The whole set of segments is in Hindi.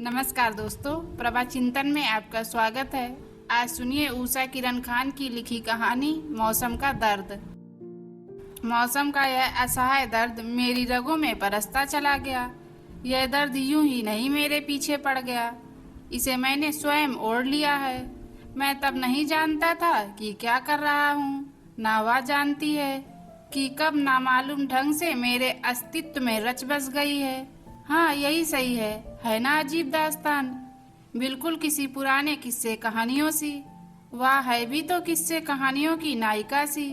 नमस्कार दोस्तों, प्रभा चिंतन में आपका स्वागत है। आज सुनिए उषा किरण खान की लिखी कहानी मौसम का दर्द। मौसम का यह असहाय दर्द मेरी रगों में बरसता चला गया। यह दर्द यूं ही नहीं मेरे पीछे पड़ गया, इसे मैंने स्वयं ओढ़ लिया है। मैं तब नहीं जानता था कि क्या कर रहा हूँ, ना वह जानती है कि कब नामालूम ढंग से मेरे अस्तित्व में रच बस गई है। हाँ, यही सही है ना अजीब दास्तान, बिल्कुल किसी पुराने किस्से कहानियों सी। वह है भी तो किस्से कहानियों की नायिका सी।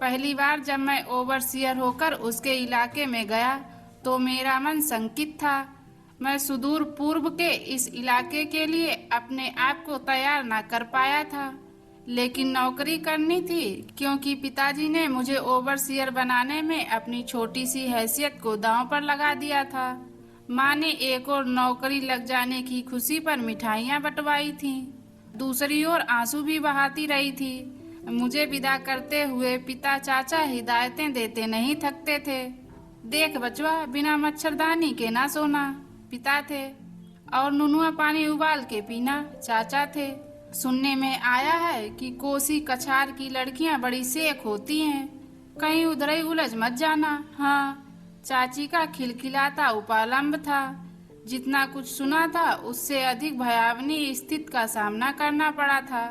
पहली बार जब मैं ओवरसियर होकर उसके इलाके में गया तो मेरा मन शंकित था। मैं सुदूर पूर्व के इस इलाके के लिए अपने आप को तैयार ना कर पाया था, लेकिन नौकरी करनी थी क्योंकि पिताजी ने मुझे ओवरसियर बनाने में अपनी छोटी सी हैसियत को दांव पर लगा दिया था। माँ ने एक और नौकरी लग जाने की खुशी पर मिठाइयाँ बंटवाई थीं। दूसरी ओर आंसू भी बहाती रही थी। मुझे विदा करते हुए पिता चाचा हिदायतें देते नहीं थकते थे। देख बचवा, बिना मच्छरदानी के ना सोना, पिता थे। और नुनुआ पानी उबाल के पीना, चाचा थे। सुनने में आया है कि कोसी कछार की लड़कियां बड़ी सेक होती हैं, कहीं उधर ही उलझ मत जाना। हाँ, चाची का खिलखिलाता उपालंब था। जितना कुछ सुना था उससे अधिक भयावनी स्थिति का सामना करना पड़ा था।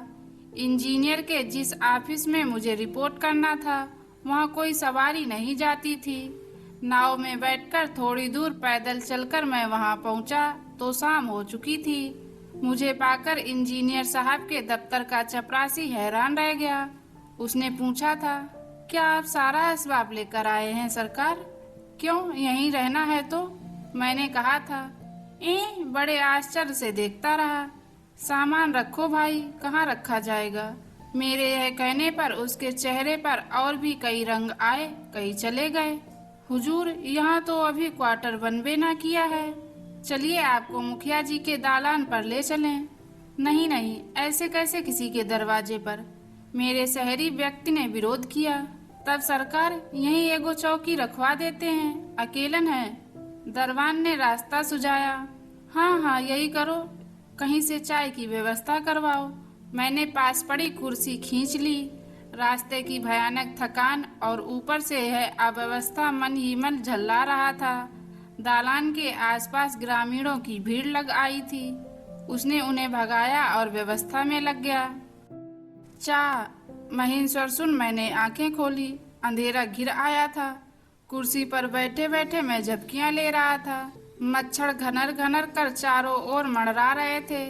इंजीनियर के जिस ऑफिस में मुझे रिपोर्ट करना था वहाँ कोई सवारी नहीं जाती थी। नाव में बैठकर थोड़ी दूर पैदल चलकर मैं वहाँ पहुँचा तो शाम हो चुकी थी। मुझे पाकर इंजीनियर साहब के दफ्तर का चपरासी हैरान रह गया। उसने पूछा था, क्या आप सारा असबाब लेकर आए हैं सरकार? क्यों, यहीं रहना है तो? मैंने कहा था। बड़े आश्चर्य से देखता रहा। सामान रखो भाई, कहाँ रखा जाएगा? मेरे यह कहने पर उसके चेहरे पर और भी कई रंग आए, कई चले गए। हुजूर, यहाँ तो अभी क्वार्टर बनबे ना किया है। चलिए आपको मुखिया जी के दालान पर ले चलें। नहीं नहीं, ऐसे कैसे किसी के दरवाजे पर? मेरे शहरी व्यक्ति ने विरोध किया। तब सरकार यहीं एगो चौकी रखवा देते हैं, अकेलन है। दरबान ने रास्ता सुझाया। हाँ हाँ, यही करो, कहीं से चाय की व्यवस्था करवाओ। मैंने पास पड़ी कुर्सी खींच ली। रास्ते की भयानक थकान और ऊपर से है अव्यवस्था मन ही मन झल्ला रहा था। दालान के आसपास ग्रामीणों की भीड़ लग आई थी। उसने उन्हें भगाया और व्यवस्था में लग गया। महेश्वर सुन, मैंने आंखें खोली। अंधेरा घिर आया था। कुर्सी पर बैठे बैठे मैं झपकियां ले रहा था। मच्छर घनर घनर कर चारों ओर मंडरा रहे थे।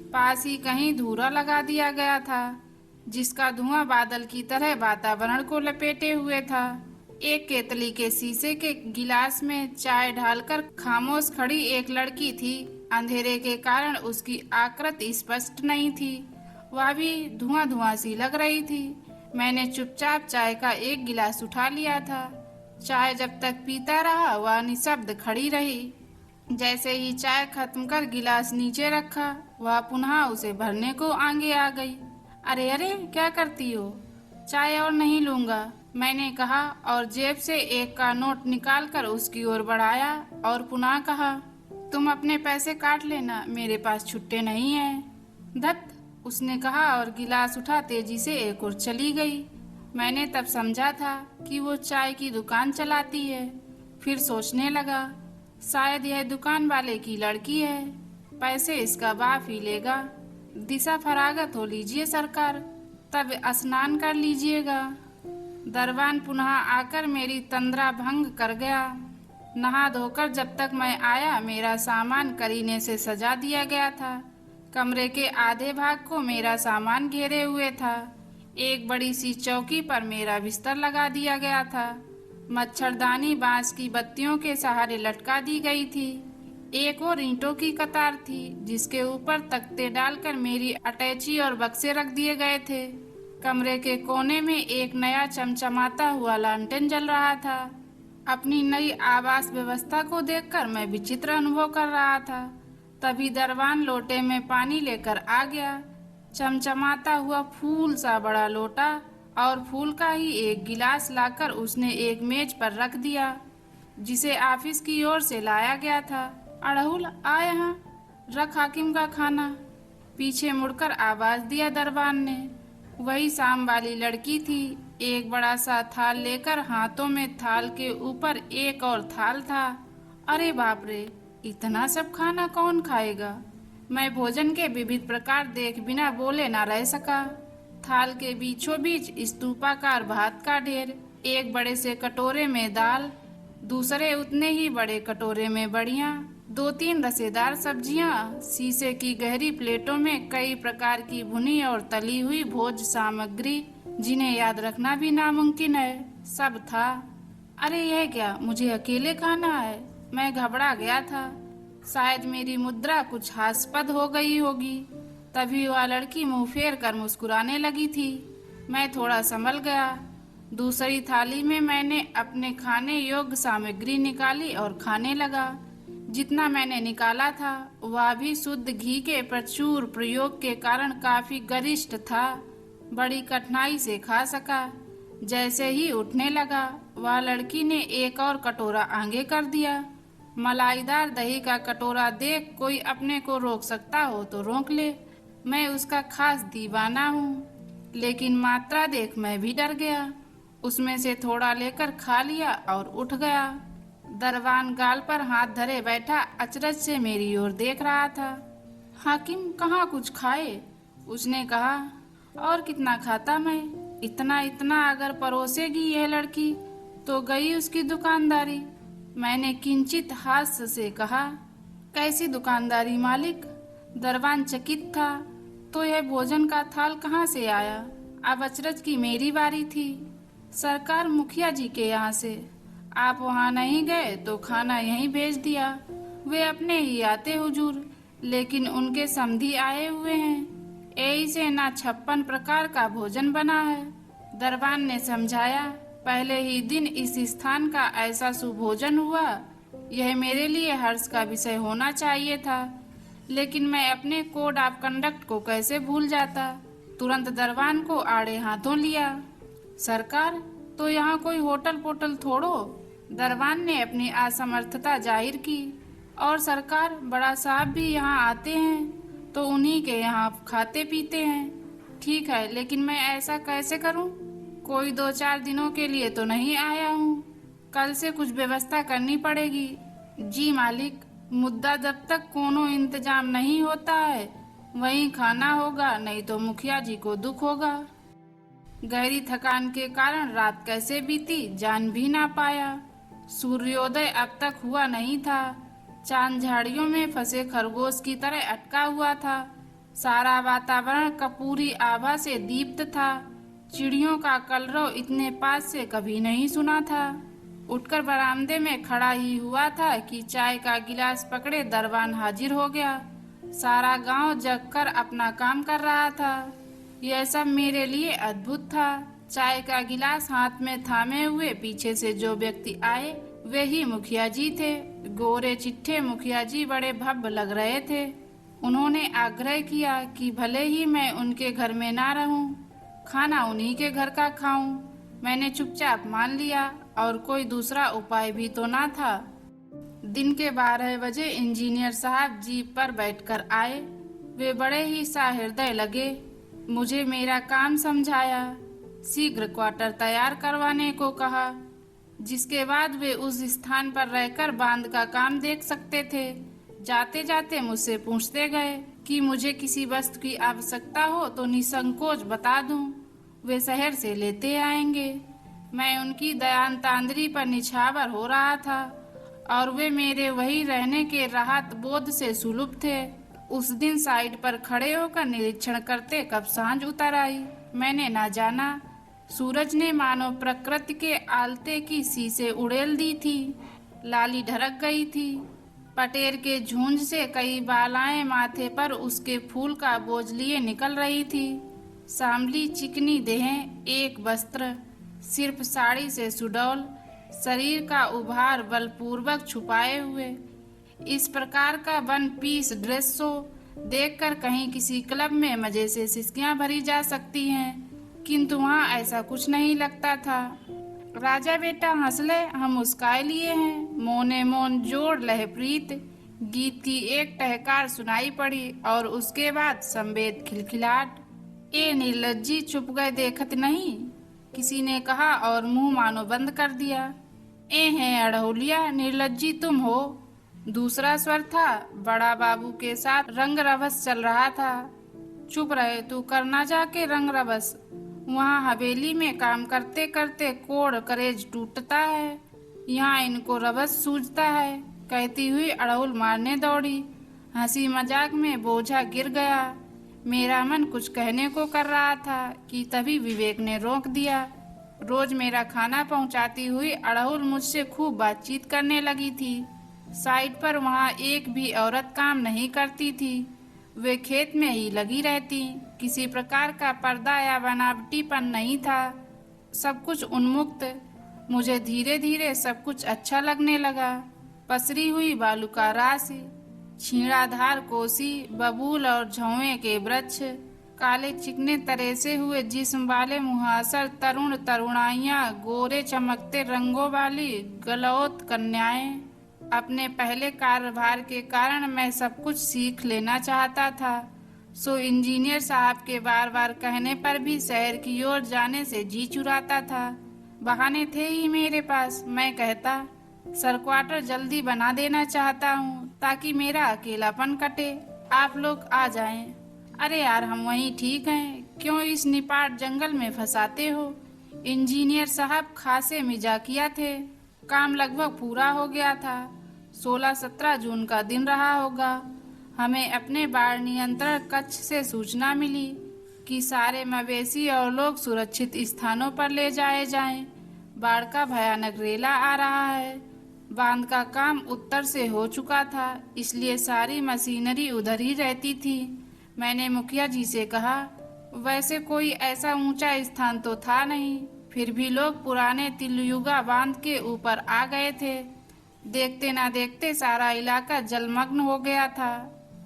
पास ही कहीं धूरा लगा दिया गया था, जिसका धुआं बादल की तरह वातावरण को लपेटे हुए था। एक केतली के शीशे के गिलास में चाय ढालकर खामोश खड़ी एक लड़की थी। अंधेरे के कारण उसकी आकृति स्पष्ट नहीं थी, वह भी धुआं धुआं सी लग रही थी। मैंने चुपचाप चाय का एक गिलास उठा लिया था। चाय जब तक पीता रहा वह निशब्द खड़ी रही। जैसे ही चाय खत्म कर गिलास नीचे रखा, वह पुनः उसे भरने को आगे आ गई। अरे अरे, क्या करती हो? चाय और नहीं लूंगा, मैंने कहा और जेब से एक का नोट निकालकर उसकी ओर बढ़ाया और पुनः कहा, तुम अपने पैसे काट लेना, मेरे पास छुट्टे नहीं है। धत, उसने कहा और गिलास उठा तेजी से एक ओर चली गई। मैंने तब समझा था कि वो चाय की दुकान चलाती है। फिर सोचने लगा, शायद यह दुकान वाले की लड़की है, पैसे इसका बाप ही लेगा। दिशा फरागत हो लीजिए सरकार, तब स्नान कर लीजिएगा। दरबान पुनः आकर मेरी तंद्रा भंग कर गया। नहा धोकर जब तक मैं आया मेरा सामान करीने से सजा दिया गया था। कमरे के आधे भाग को मेरा सामान घेरे हुए था। एक बड़ी सी चौकी पर मेरा बिस्तर लगा दिया गया था। मच्छरदानी बांस की बत्तियों के सहारे लटका दी गई थी। एक और ईंटों की कतार थी जिसके ऊपर तख्ते डालकर मेरी अटैची और बक्से रख दिए गए थे। कमरे के कोने में एक नया चमचमाता हुआ लालटेन जल रहा था। अपनी नई आवास व्यवस्था को देखकर मैं विचित्र अनुभव कर रहा था। तभी दरबान लोटे में पानी लेकर आ गया। चमचमाता हुआ फूल सा बड़ा लोटा और फूल का ही एक गिलास लाकर उसने एक मेज पर रख दिया, जिसे ऑफिस की ओर से लाया गया था। अड़हुल, आ यहाँ। रख हाकिम का खाना। पीछे मुड़कर आवाज दिया दरबान ने। वही शाम वाली लड़की थी। एक बड़ा सा थाल लेकर हाथों में थाल के ऊपर एक और थाल था। अरे बाप रे, इतना सब खाना कौन खाएगा। मैं भोजन के विविध प्रकार देख बिना बोले ना रह सका। थाल के बीचों बीच स्तूपाकार भात का ढेर, एक बड़े से कटोरे में दाल, दूसरे उतने ही बड़े कटोरे में बड़ियां, 2-3 रसेदार सब्जियां, शीशे की गहरी प्लेटों में कई प्रकार की भुनी और तली हुई भोज सामग्री जिन्हें याद रखना भी नामुमकिन है, सब था। अरे यह क्या, मुझे अकेले खाना है। मैं घबरा गया था। शायद मेरी मुद्रा कुछ हास्यास्पद हो गई होगी। तभी वह लड़की मुंह फेर कर मुस्कुराने लगी थी। मैं थोड़ा संभल गया। दूसरी थाली में मैंने अपने खाने योग्य सामग्री निकाली और खाने लगा। जितना मैंने निकाला था वह भी शुद्ध घी के प्रचुर प्रयोग के कारण काफी गरिष्ठ था। बड़ी कठिनाई से खा सका। जैसे ही उठने लगा, वह लड़की ने एक और कटोरा आगे कर दिया। मलाईदार दही का कटोरा देख कोई अपने को रोक सकता हो तो रोक ले। मैं उसका खास दीवाना हूँ, लेकिन मात्रा देख मैं भी डर गया। उसमें से थोड़ा लेकर खा लिया और उठ गया। दरबान गाल पर हाथ धरे बैठा अचरज से मेरी ओर देख रहा था। हाकिम कहाँ कुछ खाए, उसने कहा। और कितना खाता मैं, इतना इतना अगर परोसेगी यह लड़की तो गई उसकी दुकानदारी। मैंने किंचित हास्य से कहा। कैसी दुकानदारी मालिक। दरबान चकित था। तो यह भोजन का थाल कहाँ से आया। अब अचरज की मेरी बारी थी। सरकार मुखिया जी के यहाँ से। आप वहाँ नहीं गए तो खाना यहीं भेज दिया। वे अपने ही आते हुजूर, लेकिन उनके समधी आए हुए हैं। यही से ना 56 प्रकार का भोजन बना है। दरबान ने समझाया। पहले ही दिन इस स्थान का ऐसा सुभोजन हुआ, यह मेरे लिए हर्ष का विषय होना चाहिए था। लेकिन मैं अपने कोड ऑफ कंडक्ट को कैसे भूल जाता। तुरंत दरबान को आड़े हाथों लिया। सरकार, तो यहाँ कोई होटल पोटल थोड़ो। दरबान ने अपनी असमर्थता जाहिर की। और सरकार, बड़ा साहब भी यहाँ आते हैं तो उन्हीं के यहाँ खाते पीते हैं। ठीक है, लेकिन मैं ऐसा कैसे करूँ। कोई 2-4 दिनों के लिए तो नहीं आया हूँ। कल से कुछ व्यवस्था करनी पड़ेगी। जी मालिक, मुद्दा जब तक कोनो इंतजाम नहीं होता है वहीं खाना होगा, नहीं तो मुखिया जी को दुख होगा। गहरी थकान के कारण रात कैसे बीती जान भी ना पाया। सूर्योदय अब तक हुआ नहीं था। चांद झाड़ियों में फंसे खरगोश की तरह अटका हुआ था। सारा वातावरण कपूरी आभा से दीप्त था। चिड़ियों का कलरव इतने पास से कभी नहीं सुना था। उठकर बरामदे में खड़ा ही हुआ था कि चाय का गिलास पकड़े दरबान हाजिर हो गया। सारा गांव जगकर अपना काम कर रहा था। यह सब मेरे लिए अद्भुत था। चाय का गिलास हाथ में थामे हुए पीछे से जो व्यक्ति आए वे ही मुखिया जी थे। गोरे चिट्ठे मुखिया जी बड़े भव्य लग रहे थे। उन्होंने आग्रह किया कि भले ही मैं उनके घर में ना रहूं, खाना उन्हीं के घर का खाऊं। मैंने चुपचाप मान लिया और कोई दूसरा उपाय भी तो ना था। दिन के 12 बजे इंजीनियर साहब जीप पर बैठकर आए। वे बड़े ही सहृदय लगे। मुझे मेरा काम समझाया। शीघ्र क्वार्टर तैयार करवाने को कहा, जिसके बाद वे उस स्थान पर रहकर बांध का काम देख सकते थे। जाते जाते मुझसे पूछते गए कि मुझे किसी वस्तु की आवश्यकता हो तो निसंकोच बता दूं, वे शहर से लेते आएंगे। मैं उनकी दयांतांद्री पर निछावर हो रहा था और वे मेरे वही रहने के राहत बोध से सुलभ थे। उस दिन साइड पर खड़े होकर निरीक्षण करते कब सांझ उतर आई मैंने ना जाना। सूरज ने मानो प्रकृति के आलते की शीशे उड़ेल दी थी। लाली ढरक गई थी। पटेर के झुंझ से कई बालाएं माथे पर उसके फूल का बोझ लिए निकल रही थी। सांवली चिकनी देहें, एक वस्त्र, सिर्फ साड़ी से सुडौल, शरीर का उभार बलपूर्वक छुपाए हुए। इस प्रकार का 1 पीस ड्रेस शो देखकर कहीं किसी क्लब में मजे से सिसकियां भरी जा सकती हैं, किंतु वहाँ ऐसा कुछ नहीं लगता था। राजा बेटा हंस ले, हम मुस्काए लिए हैं। मोने मोन जोड़ लह प्रीत, गीत की एक टहकार सुनाई पड़ी और उसके बाद संवेद खिलखिलाहट। ए निर्लज्जी, चुप गए देखत नहीं, किसी ने कहा और मुंह मानो बंद कर दिया। ए हैं अड़हुलिया, निर्लज्जी तुम हो, दूसरा स्वर था। बड़ा बाबू के साथ रंग रभस चल रहा था। चुप रहे तू, करना जाके रंग रभस, वहाँ हवेली में काम करते करते कोड़ करेज टूटता है, यहाँ इनको रभस सूझता है, कहती हुई अड़हुल मारने दौड़ी। हंसी मजाक में बोझा गिर गया। मेरा मन कुछ कहने को कर रहा था कि तभी विवेक ने रोक दिया। रोज मेरा खाना पहुंचाती हुई अड़हुल मुझसे खूब बातचीत करने लगी थी। साइड पर वहाँ एक भी औरत काम नहीं करती थी, वे खेत में ही लगी रहती। किसी प्रकार का पर्दा या बनावटीपन नहीं था, सब कुछ उन्मुक्त। मुझे धीरे धीरे सब कुछ अच्छा लगने लगा। पसरी हुई बालू का राशि, छींड़ाधार कोसी, बबूल और झौए के वृक्ष, काले चिकने तरेसे हुए जिस्म वाले मुहासर तरुण तरुणाइयाँ, गोरे चमकते रंगों वाली गलौत कन्याएं। अपने पहले कार्यभार के कारण मैं सब कुछ सीख लेना चाहता था, सो इंजीनियर साहब के बार बार कहने पर भी शहर की ओर जाने से जी चुराता था। बहाने थे ही मेरे पास। मैं कहता, सर क्वार्टर जल्दी बना देना चाहता हूँ ताकि मेरा अकेलापन कटे, आप लोग आ जाएं। अरे यार, हम वहीं ठीक हैं, क्यों इस निपाट जंगल में फंसाते हो। इंजीनियर साहब खासे मिजाकिया थे। काम लगभग पूरा हो गया था। 16-17 जून का दिन रहा होगा। हमें अपने बाढ़ नियंत्रण कक्ष से सूचना मिली कि सारे मवेशी और लोग सुरक्षित स्थानों पर ले जाए जाएं। बाढ़ का भयानक रेला आ रहा है। बांध का काम उत्तर से हो चुका था, इसलिए सारी मशीनरी उधर ही रहती थी। मैंने मुखिया जी से कहा, वैसे कोई ऐसा ऊंचा स्थान तो था नहीं, फिर भी लोग पुराने तिलयुगा बांध के ऊपर आ गए थे। देखते ना देखते सारा इलाका जलमग्न हो गया था।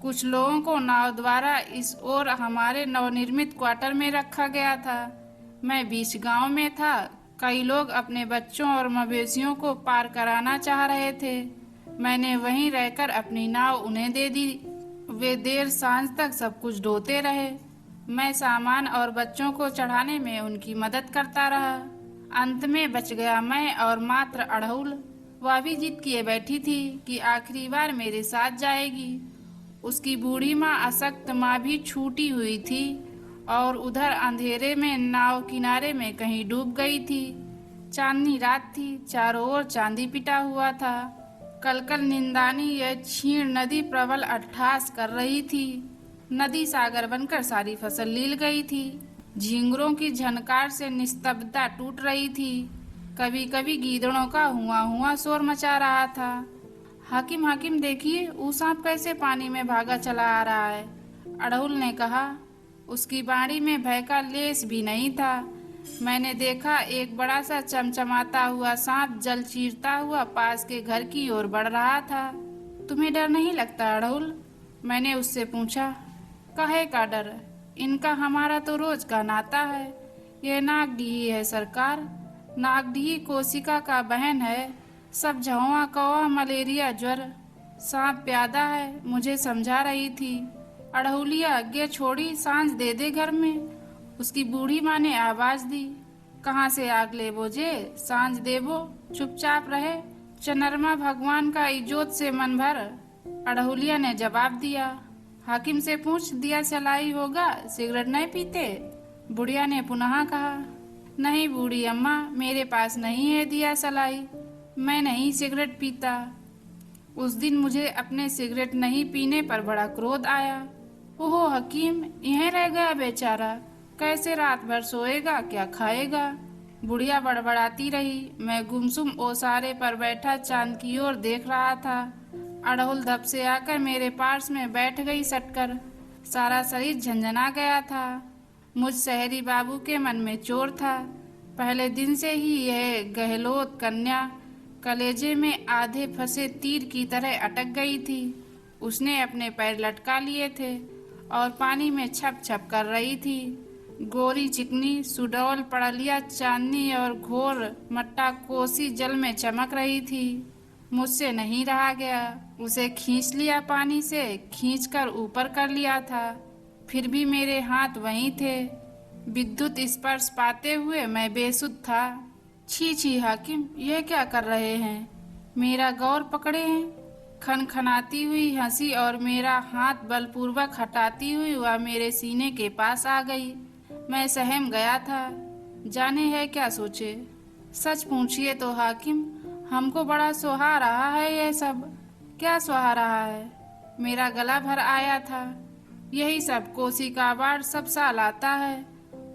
कुछ लोगों को नाव द्वारा इस ओर हमारे नवनिर्मित क्वार्टर में रखा गया था। मैं बीच गांव में था। कई लोग अपने बच्चों और मवेशियों को पार कराना चाह रहे थे। मैंने वहीं रहकर अपनी नाव उन्हें दे दी। वे देर सांझ तक सब कुछ ढोते रहे। मैं सामान और बच्चों को चढ़ाने में उनकी मदद करता रहा। अंत में बच गया मैं और मात्र अड़हुल। वह भी जिद किए बैठी थी कि आखिरी बार मेरे साथ जाएगी। उसकी बूढ़ी माँ अशक्त माँ भी छूटी हुई थी और उधर अंधेरे में नाव किनारे में कहीं डूब गई थी। चांदनी रात थी, चारों ओर चांदी पिटा हुआ था। कलकल निंदानी यह क्षीण नदी प्रबल अट्ठास कर रही थी। नदी सागर बनकर सारी फसल लील गई थी। झींगरों की झनकार से निस्तब्धता टूट रही थी। कभी कभी गीदड़ों का हुआ हुआ शोर मचा रहा था। हाकिम हाकिम देखिए, वो सांप कैसे पानी में भागा चला आ रहा है, अड़हुल ने कहा। उसकी बाड़ी में भय का लेस भी नहीं था। मैंने देखा एक बड़ा सा चमचमाता हुआ सांप जल चीरता हुआ पास के घर की ओर बढ़ रहा था। तुम्हें डर नहीं लगता अड़हुल? मैंने उससे पूछा। काहे का डर, इनका हमारा तो रोज का नाता है। यह नागडीही है सरकार, नागडीही कोशिका का बहन है। सब झौआ कौआ मलेरिया ज्वर। सांप प्यादा है, मुझे समझा रही थी। अड़हुलिया आज्ञा छोड़ी, सांझ दे दे घर में। उसकी बूढ़ी माँ ने आवाज दी। कहाँ से आग ले बोझे, सांझ देवो, चुपचाप रहे, चनरमा भगवान का इजोत से मन भर। अड़हुलिया ने जवाब दिया। हाकिम से पूछ, दिया सलाई होगा, सिगरेट नहीं पीते? बुढ़िया ने पुनः कहा। नहीं बूढ़ी अम्मा, मेरे पास नहीं है दिया सलाई, मैं नहीं सिगरेट पीता। उस दिन मुझे अपने सिगरेट नहीं पीने पर बड़ा क्रोध आया। ओहो हकीम, यहीं रह गया बेचारा, कैसे रात भर सोएगा, क्या खाएगा? बुढ़िया बड़बड़ाती रही। मैं गुमसुम ओसारे पर बैठा चांद की ओर देख रहा था। अड़हुल धप से आकर मेरे पास में बैठ गई सटकर। सारा शरीर झंझना गया था। मुझ शहरी बाबू के मन में चोर था। पहले दिन से ही यह गहलोत कन्या कलेजे में आधे फंसे तीर की तरह अटक गई थी। उसने अपने पैर लटका लिए थे और पानी में छप छप कर रही थी। गोरी चिकनी सुडौल पड़लिया चांदनी और घोर मट्टा कोसी जल में चमक रही थी। मुझसे नहीं रहा गया। उसे खींच लिया, पानी से खींच कर ऊपर कर लिया था, फिर भी मेरे हाथ वहीं थे। विद्युत स्पर्श पाते हुए मैं बेसुध था। छी छी हाकिम, यह क्या कर रहे हैं? मेरा गौर पकड़े हैं। खनखनाती हुई हंसी और मेरा हाथ बलपूर्वक हटाती हुई वह मेरे सीने के पास आ गई। मैं सहम गया था, जाने है क्या सोचे। सच पूछिए तो हाकिम, हमको बड़ा सुहा रहा है यह सब। क्या सुहा रहा है? मेरा गला भर आया था। यही सब कोशिकावार सब साल आता है,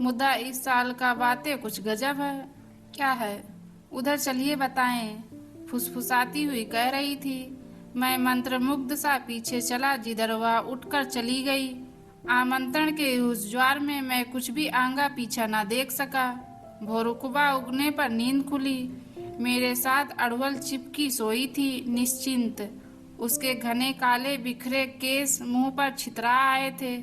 मुद्दा इस साल का बातें कुछ गजब है। क्या है? उधर चलिए बताएं, फुसफुसाती हुई कह रही थी। मैं मंत्रमुग्ध सा पीछे चला जिधर वह उठकर चली गई। आमंत्रण के उस ज्वार में मैं कुछ भी आंगा पीछा न देख सका। भोरुकबा उगने पर नींद खुली। मेरे साथ अड़हुल चिपकी सोई थी, निश्चिंत। उसके घने काले बिखरे केस मुंह पर छितरा आए थे।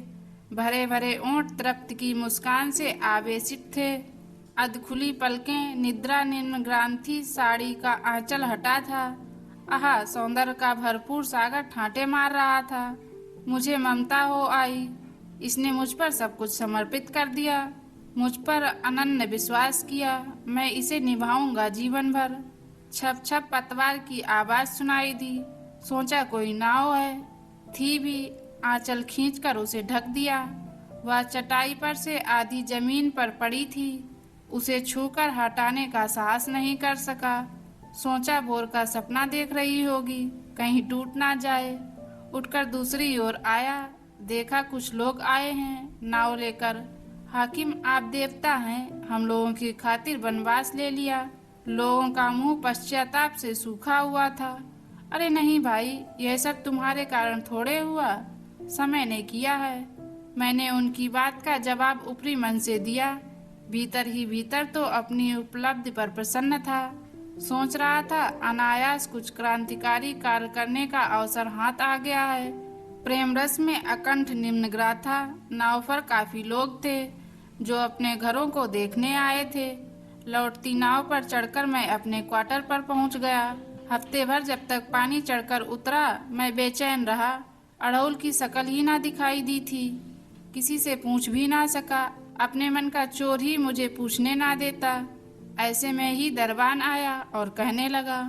भरे भरे ओंठ तृप्त की मुस्कान से आवेशित थे। अधखुली पलकें, निद्रा निम्न ग्रांथि, साड़ी का आंचल हटा था। आहा, सौंदर्य का भरपूर सागर ठांटे मार रहा था। मुझे ममता हो आई। इसने मुझ पर सब कुछ समर्पित कर दिया, मुझ पर अनन्य विश्वास किया। मैं इसे निभाऊंगा जीवन भर। छप छप पतवार की आवाज सुनाई दी। सोचा कोई नाव है, थी भी। आंचल खींचकर उसे ढक दिया। वह चटाई पर से आधी जमीन पर पड़ी थी। उसे छूकर हटाने का साहस नहीं कर सका। सोचा भोर का सपना देख रही होगी, कहीं टूट ना जाए। उठकर दूसरी ओर आया, देखा कुछ लोग आए हैं नाव लेकर। हाकिम, आप देवता हैं, हम लोगों की खातिर वनवास ले लिया। लोगों का मुंह पश्चाताप से सूखा हुआ था। अरे नहीं भाई, यह सब तुम्हारे कारण थोड़े हुआ, समय ने किया है। मैंने उनकी बात का जवाब ऊपरी मन से दिया। भीतर ही भीतर तो अपनी उपलब्धि पर प्रसन्न था। सोच रहा था अनायास कुछ क्रांतिकारी कार्य करने का अवसर हाथ आ गया है। प्रेम रस में अकंठ निम्नग्राह था। नाव पर काफी लोग थे जो अपने घरों को देखने आए थे। लौटती नाव पर चढ़कर मैं अपने क्वार्टर पर पहुंच गया। हफ्ते भर जब तक पानी चढ़कर उतरा मैं बेचैन रहा। अड़हुल की शकल ही ना दिखाई दी थी। किसी से पूछ भी ना सका। अपने मन का चोर ही मुझे पूछने ना देता। ऐसे में ही दरबान आया और कहने लगा,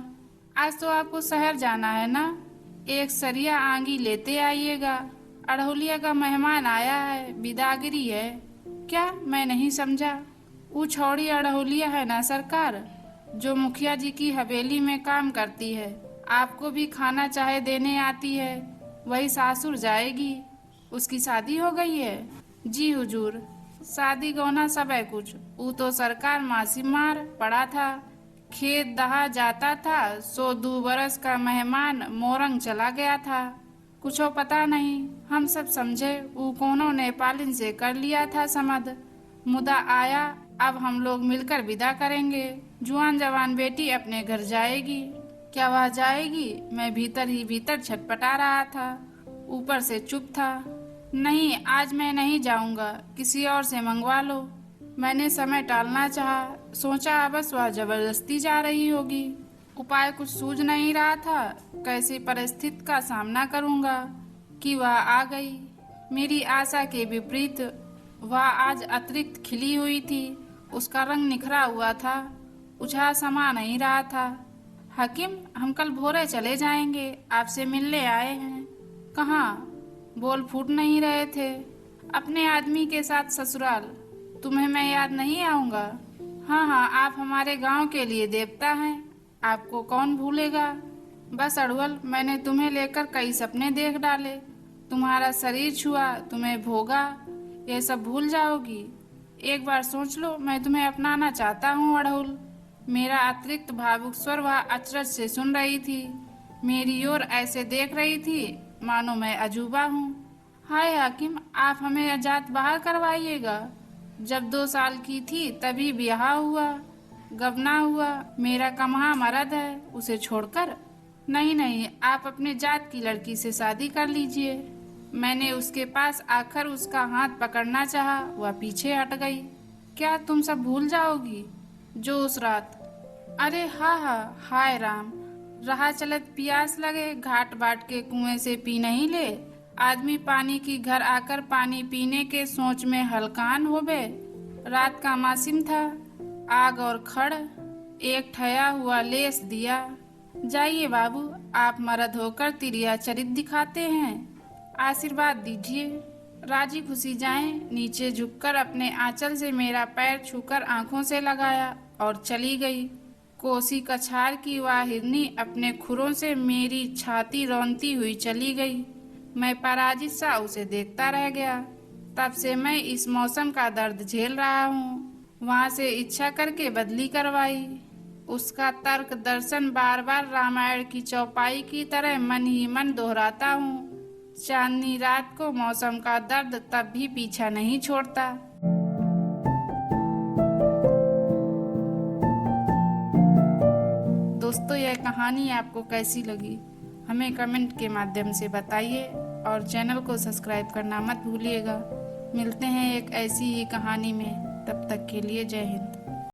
आज तो आपको शहर जाना है ना, एक सरिया आंगी लेते आइएगा। अड़हुलिया का मेहमान आया है, बिदागरी है। क्या? मैं नहीं समझा। वो छौड़ी अड़हुलिया है ना सरकार, जो मुखिया जी की हवेली में काम करती है, आपको भी खाना चाहे देने आती है। वही सासुर जाएगी। उसकी शादी हो गई है? जी हुजूर, शादी गौना सब है कुछ। वो तो सरकार मासी मार पड़ा था, खेत दहा जाता था, सो 2 बरस का मेहमान मोरंग चला गया था। कुछ पता नहीं, हम सब समझे वो कोनो नेपालिन से कर लिया था समझ। मुदा आया, अब हम लोग मिलकर विदा करेंगे। जुआन जवान बेटी अपने घर जाएगी। क्या वह जाएगी? मैं भीतर ही भीतर छटपटा रहा था, ऊपर से चुप था। नहीं, आज मैं नहीं जाऊंगा, किसी और से मंगवा लो। मैंने समय टालना चाहा, सोचा बस वह जबरदस्ती जा रही होगी। उपाय कुछ सूझ नहीं रहा था, कैसी परिस्थिति का सामना करूंगा कि वह आ गई। मेरी आशा के विपरीत वह आज अतिरिक्त खिली हुई थी। उसका रंग निखरा हुआ था, उछा समा नहीं रहा था। हाकिम, हम कल भोरे चले जाएंगे, आपसे मिलने आए हैं। कहाँ? बोल फूट नहीं रहे थे। अपने आदमी के साथ ससुराल। तुम्हें मैं याद नहीं आऊंगा? हाँ हाँ, आप हमारे गांव के लिए देवता हैं, आपको कौन भूलेगा। बस अड़हुल, मैंने तुम्हें लेकर कई सपने देख डाले, तुम्हारा शरीर छुआ, तुम्हें भोगा, यह सब भूल जाओगी। एक बार सोच लो, मैं तुम्हें अपनाना चाहता हूँ अड़हुल। मेरा अतिरिक्त भावुक स्वर वह अचरज से सुन रही थी। मेरी ओर ऐसे देख रही थी मानो मैं अजूबा हूँ। हाय हाकिम, आप हमें आजाद बाहर करवाइएगा। जब 2 साल की थी तभी ब्याह हुआ, गबना हुआ। मेरा कमहा मर्द है, उसे छोड़कर। नहीं नहीं, आप अपने जात की लड़की से शादी कर लीजिए। मैंने उसके पास आकर उसका हाथ पकड़ना चाहा, वह पीछे हट गई। क्या तुम सब भूल जाओगी जो उस रात? अरे हाँ हाँ, हाय राम, रहा चलत प्यास लगे, घाट बाट के कुएं से पी नहीं ले। आदमी पानी की घर आकर पानी पीने के सोच में हलकान होबे। रात का मौसम था, आग और खड़, एक ठया हुआ लेस दिया। जाइए बाबू, आप मर्द होकर तिरिया चरित दिखाते हैं, आशीर्वाद दीजिए। राजी खुशी जाएं। नीचे झुककर अपने आंचल से मेरा पैर छूकर आंखों से लगाया और चली गई। कोसी कछार की वह हिरनी अपने खुरों से मेरी छाती रौंदती हुई चली गई। मैं पराजित सा उसे देखता रह गया। तब से मैं इस मौसम का दर्द झेल रहा हूँ। वहाँ से इच्छा करके बदली करवाई। उसका तर्क दर्शन बार बार रामायण की चौपाई की तरह मन ही मन दोहराता हूँ। चांदनी रात को मौसम का दर्द तब भी पीछा नहीं छोड़ता। दोस्तों, यह कहानी आपको कैसी लगी हमें कमेंट के माध्यम से बताइए और चैनल को सब्सक्राइब करना मत भूलिएगा। मिलते हैं एक ऐसी ही कहानी में, तब तक के लिए जय हिंद।